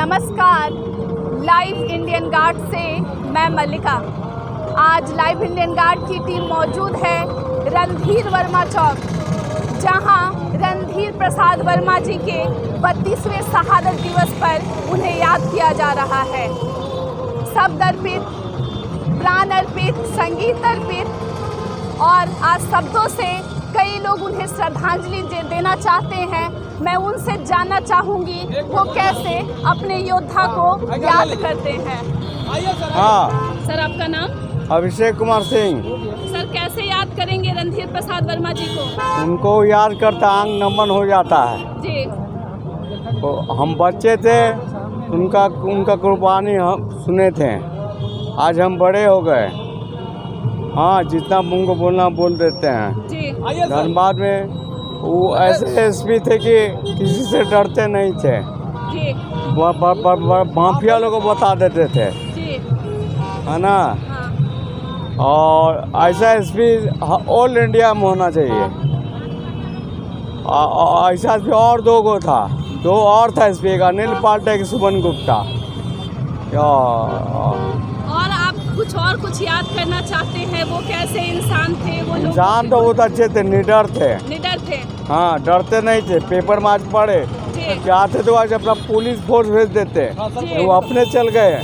नमस्कार, live Indian guard से मैं मल्लिका। आज लाइव इंडियन गार्ड की टीम मौजूद है रणधीर वर्मा चौक, जहां रणधीर प्रसाद वर्मा जी के 32वें शहादत दिवस पर उन्हें याद किया जा रहा है। शब्द अर्पित, प्राण अर्पित, संगीत अर्पित और आज शब्दों से कई लोग उन्हें श्रद्धांजलि देना चाहते हैं। मैं उनसे जानना चाहूँगी वो कैसे अपने योद्धा को याद करते हैं। हाँ सर, आपका नाम? अभिषेक कुमार सिंह। सर, कैसे याद करेंगे रणधीर प्रसाद वर्मा जी को? उनको याद करता आंग नमन हो जाता है जी। तो हम बच्चे थे, उनका कुर्बानी हम सुने थे। आज हम बड़े हो गए। हाँ, जितना उनको बोलना बोल देते हैं। जी। धनबाद में वो ऐसे एसपी थे कि किसी से डरते नहीं थे। जी। माफिया लोगों को बता देते थे। जी। है ना? हाँ। और ऐसा एसपी ऑल इंडिया में होना चाहिए। ऐसा एसपी और दो और था एसपी, एक अनिल पांडे, एक सुमन गुप्ता। और आप कुछ याद करना चाहते हैं? वो कैसे इंसान थे? वो इंसान तो बहुत अच्छे थे, निडर थे। हाँ, डरते नहीं थे। पेपर में आज पढ़े, चाहते तो आज अपना पुलिस फोर्स भेज देते, वो अपने चल गए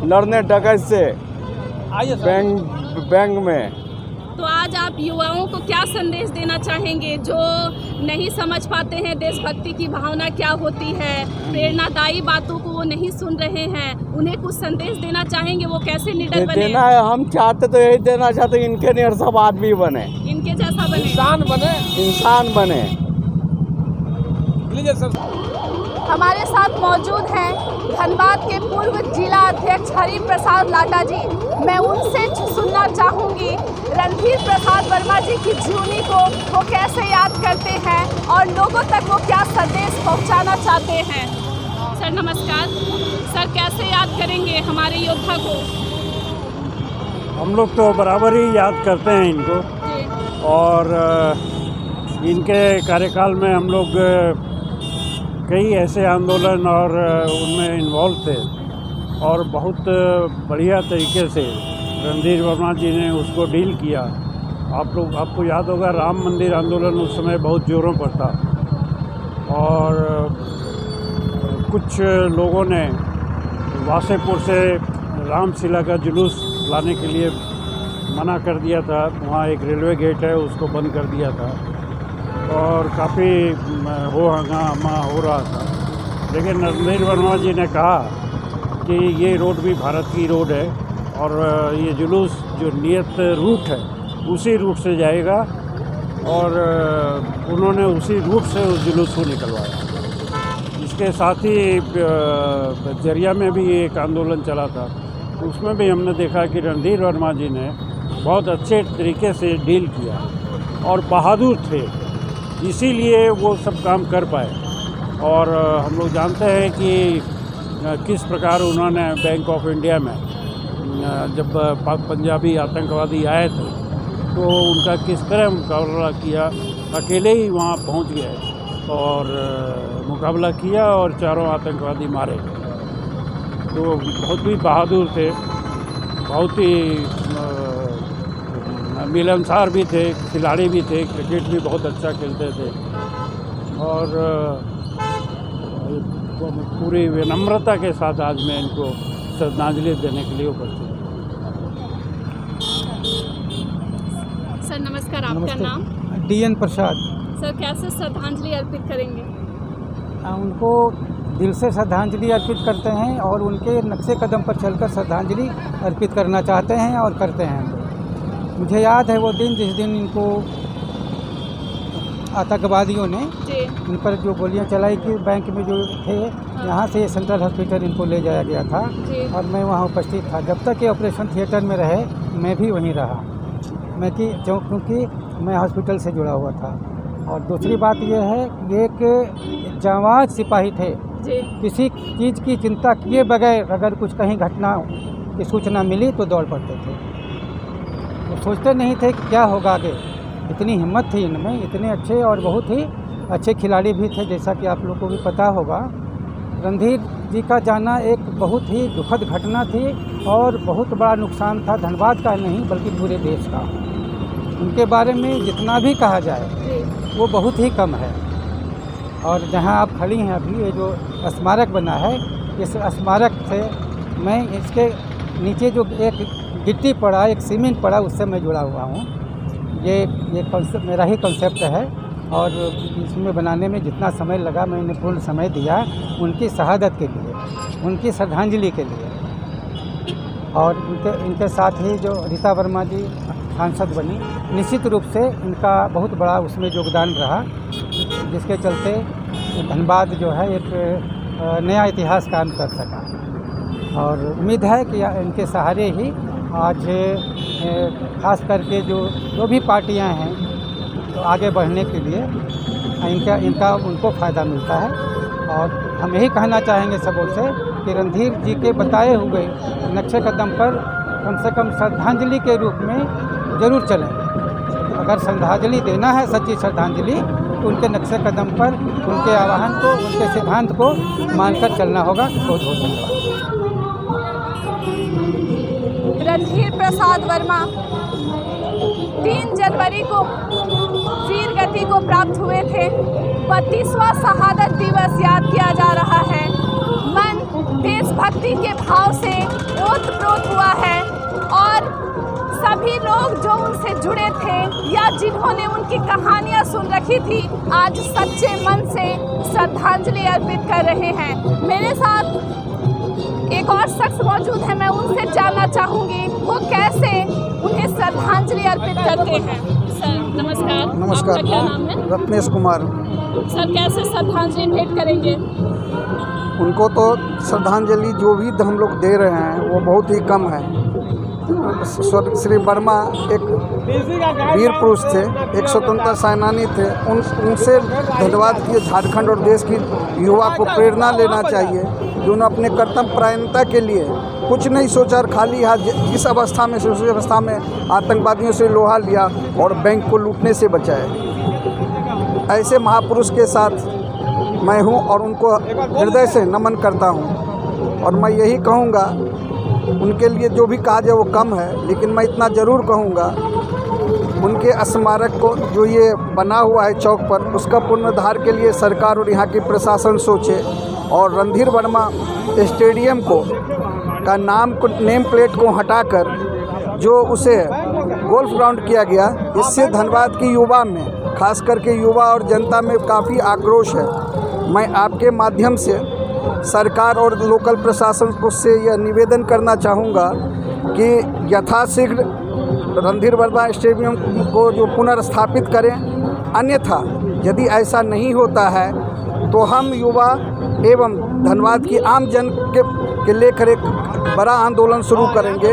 लड़ने डकैत से बैंक में। तो आज आप युवाओं को क्या संदेश देना चाहेंगे जो नहीं समझ पाते हैं देशभक्ति की भावना क्या होती है, प्रेरणादायी बातों को वो नहीं सुन रहे हैं, उन्हें कुछ संदेश देना चाहेंगे? वो कैसे निडर बने? देना है, हम चाहते तो यही देना चाहते हैं, इनके नियर सब आदमी बने, इनके जैसा बने, इंसान बने। हमारे साथ मौजूद हैं धनबाद के पूर्व जिला अध्यक्ष हरि प्रसाद लाटा जी। मैं उनसे सुनना चाहूँगी रणधीर प्रसाद वर्मा जी की जीवनी को वो कैसे याद करते हैं और लोगों तक वो क्या संदेश पहुँचाना चाहते हैं। सर नमस्कार। सर, कैसे याद करेंगे हमारे योद्धा को? हम लोग तो बराबर ही याद करते हैं इनको और इनके कार्यकाल में हम लोग कई ऐसे आंदोलन और उनमें इन्वॉल्व थे और बहुत बढ़िया तरीके से रणधीर वर्मा जी ने उसको डील किया। आपको याद होगा, राम मंदिर आंदोलन उस समय बहुत ज़ोरों पर था और कुछ लोगों ने वासेपुर से रामशिला का जुलूस लाने के लिए मना कर दिया था। वहाँ एक रेलवे गेट है, उसको बंद कर दिया था और काफ़ी हो हंगामा हो रहा था। लेकिन रणधीर वर्मा जी ने कहा कि ये रोड भी भारत की रोड है और ये जुलूस जो नियत रूट है उसी रूट से जाएगा और उन्होंने उसी रूट से उस जुलूस को निकलवाया। इसके साथ ही जरिया में भी एक आंदोलन चला था, उसमें भी हमने देखा कि रणधीर वर्मा जी ने बहुत अच्छे तरीके से डील किया और बहादुर थे, इसीलिए वो सब काम कर पाए। और हम लोग जानते हैं कि किस प्रकार उन्होंने बैंक ऑफ इंडिया में जब पंजाबी आतंकवादी आए थे तो उनका किस तरह मुकाबला किया, अकेले ही वहाँ पहुँच गए और मुकाबला किया और चारों आतंकवादी मारे। तो बहुत ही बहादुर थे, बहुत ही मिलनसार भी थे, खिलाड़ी भी थे, क्रिकेट भी बहुत अच्छा खेलते थे और पूरी विनम्रता के साथ आज मैं इनको श्रद्धांजलि देने के लिए उपस्थित हूँ। सर नमस्कार, आपका नाम? DN प्रसाद। सर, कैसे श्रद्धांजलि अर्पित करेंगे? उनको दिल से श्रद्धांजलि अर्पित करते हैं और उनके नक्शे कदम पर चलकर श्रद्धांजलि अर्पित करना चाहते हैं और करते हैं। मुझे याद है वो दिन जिस दिन इनको आतंकवादियों ने इन पर जो गोलियां चलाई कि बैंक में जो थे, यहाँ से सेंट्रल हॉस्पिटल इनको ले जाया गया था और मैं वहाँ उपस्थित था। जब तक ये ऑपरेशन थिएटर में रहे मैं भी वहीं रहा, क्योंकि मैं हॉस्पिटल से जुड़ा हुआ था। और दूसरी बात यह है कि एक जांबाज सिपाही थे, किसी चीज़ की चिंता किए बगैर अगर कुछ कहीं घटना की सूचना मिली तो दौड़ पड़ते थे। वो सोचते नहीं थे कि क्या होगा आगे। इतनी हिम्मत थी इनमें, इतने अच्छे और बहुत ही अच्छे खिलाड़ी भी थे, जैसा कि आप लोग को भी पता होगा। रणधीर जी का जाना एक बहुत ही दुखद घटना थी और बहुत बड़ा नुकसान था, धनबाद का नहीं बल्कि पूरे देश का। उनके बारे में जितना भी कहा जाए वो बहुत ही कम है। और जहां आप खड़ी हैं अभी, ये जो स्मारक बना है, इस स्मारक से मैं इसके नीचे जो एक गिट्टी पड़ा, एक सीमेंट पड़ा, उससे मैं जुड़ा हुआ हूँ। ये कॉन्सेप्ट मेरा ही कॉन्सेप्ट है और इसमें बनाने में जितना समय लगा मैंने पूर्ण समय दिया उनकी शहादत के लिए, उनकी श्रद्धांजलि के लिए। और इनके साथ ही जो रीता वर्मा जी सांसद बनी, निश्चित रूप से इनका बहुत बड़ा उसमें योगदान रहा, जिसके चलते धनबाद जो है एक नया इतिहास काम कर सका। और उम्मीद है कि इनके सहारे ही आज खास करके जो भी पार्टियां हैं तो आगे बढ़ने के लिए इनका उनको फ़ायदा मिलता है। और हम यही कहना चाहेंगे सबों से कि रणधीर जी के बताए हुए नक्शे कदम पर कम से कम श्रद्धांजलि के रूप में ज़रूर चलें। अगर श्रद्धांजलि देना है, सच्ची श्रद्धांजलि, तो उनके नक्शे कदम पर उनके आह्वान को, उनके सिद्धांत को मानकर चलना होगा। बहुत बहुत धन्यवाद। रणधीर प्रसाद वर्मा 3 जनवरी को वीर गति को प्राप्त हुए थे। 32वां शहादत दिवस याद किया जा रहा है। मन देशभक्ति के भाव से ओतप्रोत हुआ है और सभी लोग जो उनसे जुड़े थे या जिन्होंने उनकी कहानियां सुन रखी थी, आज सच्चे मन से श्रद्धांजलि अर्पित कर रहे हैं। मेरे साथ एक और शख्स मौजूद है, मैं उनसे जानना चाहूँगी वो कैसे उन्हें श्रद्धांजलि अर्पित करते हैं। सर नमस्कार। नमस्कार। आपका क्या नाम है? रत्नेश कुमार। सर कैसे श्रद्धांजलि भेंट करेंगे? उनको तो श्रद्धांजलि जो भी हम लोग दे रहे हैं वो बहुत ही कम है। श्री वर्मा एक वीर पुरुष थे, एक स्वतंत्रता सेनानी थे। उनसे धन्यवाद किए झारखंड और देश की युवा को प्रेरणा लेना चाहिए कि उन्होंने अपने कर्तव्य परायणता के लिए कुछ नहीं सोचा और खाली हाथ जिस अवस्था में से उस अवस्था में आतंकवादियों से लोहा लिया और बैंक को लूटने से बचाए। ऐसे महापुरुष के साथ मैं हूं और उनको हृदय से नमन करता हूं। और मैं यही कहूंगा, उनके लिए जो भी कहा जाए वो कम है, लेकिन मैं इतना ज़रूर कहूँगा उनके स्मारक को जो ये बना हुआ है चौक पर, उसका पुनरुद्धार के लिए सरकार और यहाँ की प्रशासन सोचे। और रणधीर वर्मा स्टेडियम को का नेम प्लेट को हटाकर जो उसे गोल्फ ग्राउंड किया गया, इससे धनबाद की युवा में, खास करके युवा और जनता में काफ़ी आक्रोश है। मैं आपके माध्यम से सरकार और लोकल प्रशासन को से यह निवेदन करना चाहूँगा कि यथाशीघ्र रणधीर वर्मा स्टेडियम को जो पुनर्स्थापित करें। अन्यथा यदि ऐसा नहीं होता है तो हम युवा एवं धनबाद की आम जन के लेकर एक बड़ा आंदोलन शुरू करेंगे,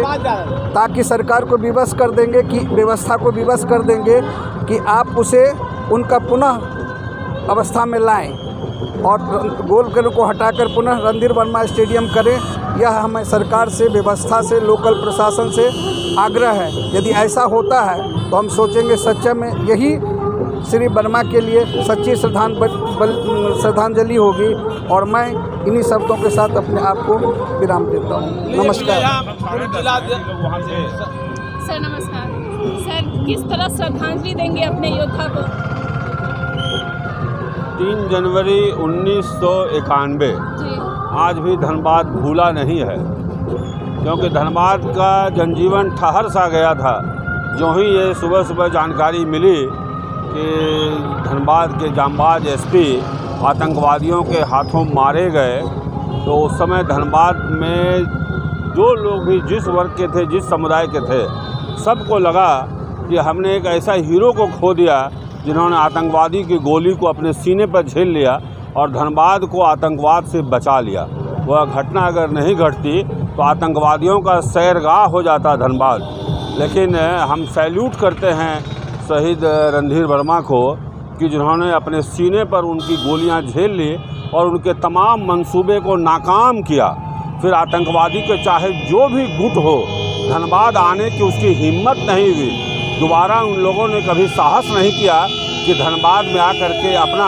ताकि सरकार को विवश कर देंगे कि व्यवस्था को विवश कर देंगे कि आप उसे उनका पुनः अवस्था में लाएं और गोल को हटाकर पुनः रणधीर वर्मा स्टेडियम करें। यह हमें सरकार से, व्यवस्था से, लोकल प्रशासन से आग्रह है। यदि ऐसा होता है तो हम सोचेंगे सच्चे में यही श्री वर्मा के लिए सच्ची श्रद्धांजलि होगी। और मैं इन्हीं शब्दों के साथ अपने आप को विराम देता हूँ। नमस्कार। सर नमस्कार। सर किस तरह श्रद्धांजलि देंगे अपने योद्धा को? 3 जनवरी 1991 आज भी धनबाद भूला नहीं है, क्योंकि धनबाद का जनजीवन ठहर सा गया था। जो ही ये सुबह सुबह जानकारी मिली कि धनबाद के जांबाज एसपी आतंकवादियों के हाथों मारे गए, तो उस समय धनबाद में जो लोग भी जिस वर्ग के थे, जिस समुदाय के थे, सबको लगा कि हमने एक ऐसा हीरो को खो दिया जिन्होंने आतंकवादी की गोली को अपने सीने पर झेल लिया और धनबाद को आतंकवाद से बचा लिया। वह घटना अगर नहीं घटती तो आतंकवादियों का सैरगाह हो जाता धनबाद। लेकिन हम सैल्यूट करते हैं शहीद रणधीर वर्मा को कि जिन्होंने अपने सीने पर उनकी गोलियां झेल ली और उनके तमाम मंसूबे को नाकाम किया। फिर आतंकवादी के चाहे जो भी गुट हो, धनबाद आने की उसकी हिम्मत नहीं हुई। दोबारा उन लोगों ने कभी साहस नहीं किया कि धनबाद में आकर के अपना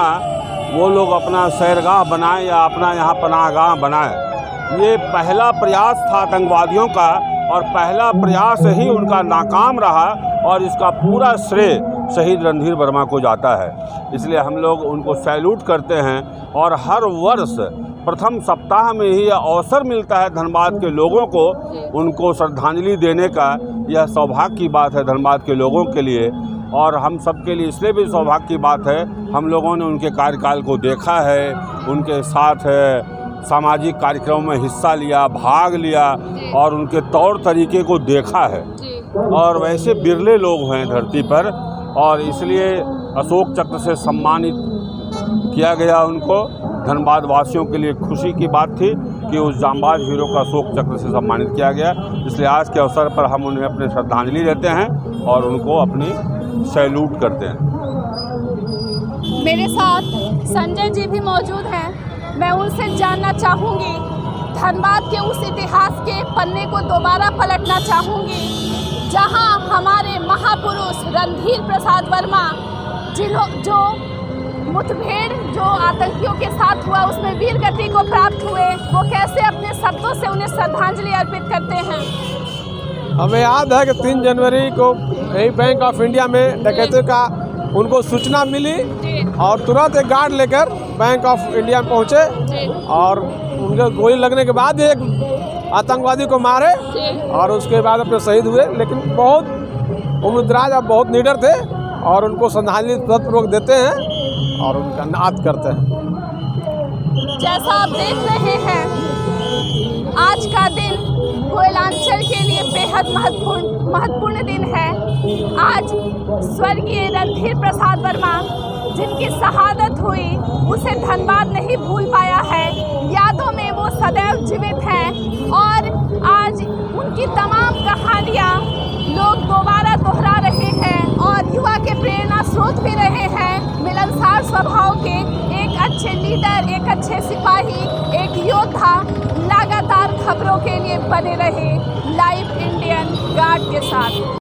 वो लोग अपना सैरगाह बनाएं या अपना यहाँ पनाहगाह बनाएं। ये पहला प्रयास था आतंकवादियों का और पहला प्रयास ही उनका नाकाम रहा और इसका पूरा श्रेय शहीद रणधीर वर्मा को जाता है। इसलिए हम लोग उनको सैल्यूट करते हैं और हर वर्ष प्रथम सप्ताह में ही यह अवसर मिलता है धनबाद के लोगों को उनको श्रद्धांजलि देने का। यह सौभाग्य की बात है धनबाद के लोगों के लिए और हम सब के लिए इसलिए भी सौभाग्य की बात है, हम लोगों ने उनके कार्यकाल को देखा है, उनके साथ सामाजिक कार्यक्रमों में हिस्सा लिया, भाग लिया और उनके तौर तरीके को देखा है। और वैसे बिरले लोग हैं धरती पर और इसलिए अशोक चक्र से सम्मानित किया गया उनको। धनबाद वासियों के लिए खुशी की बात थी कि उस जांबाज हीरो का अशोक चक्र से सम्मानित किया गया। इसलिए आज के अवसर पर हम उन्हें अपनी श्रद्धांजलि देते हैं और उनको अपनी सैल्यूट करते हैं। मेरे साथ संजय जी भी मौजूद हैं। मैं उनसे जानना चाहूँगी, धनबाद के उस इतिहास के पन्ने को दोबारा पलटना चाहूँगी जहाँ हमारे महापुरुष रणधीर प्रसाद वर्मा जो मुठभेड़ जो आतंकियों के साथ हुआ उसमें वीर गति को प्राप्त हुए, वो कैसे अपने शब्दों से उन्हें श्रद्धांजलि अर्पित करते हैं। हमें याद है कि 3 जनवरी को यही बैंक ऑफ इंडिया में डकैती का उनको सूचना मिली और तुरंत एक गार्ड लेकर बैंक ऑफ इंडिया में पहुंचे और उनके गोली लगने के बाद एक आतंकवादी को मारे और उसके बाद अपने शहीद हुए। लेकिन बहुत उम्रदराज और बहुत निडर थे और उनको श्रद्धांजलि पूर्वक देते हैं और उनका नाद करते हैं। जैसा आप देख रहे हैं, आज का दिन कोयलांचल के लिए बेहद महत्वपूर्ण दिन है। आज स्वर्गीय रणधीर प्रसाद वर्मा जिनकी शहादत हुई उसे धनबाद नहीं भूल पाया है, यादों में वो सदैव जीवित हैं और आज उनकी तमाम कहानियाँ लोग दोबारा दोहरा रहे हैं और युवा के प्रेरणा स्रोत भी रहे हैं। मिलनसार स्वभाव के एक अच्छे लीडर, एक अच्छे सिपाही, एक योद्धा लगातार खबरों के लिए बने रहे लाइव इंडियन गार्ड के साथ।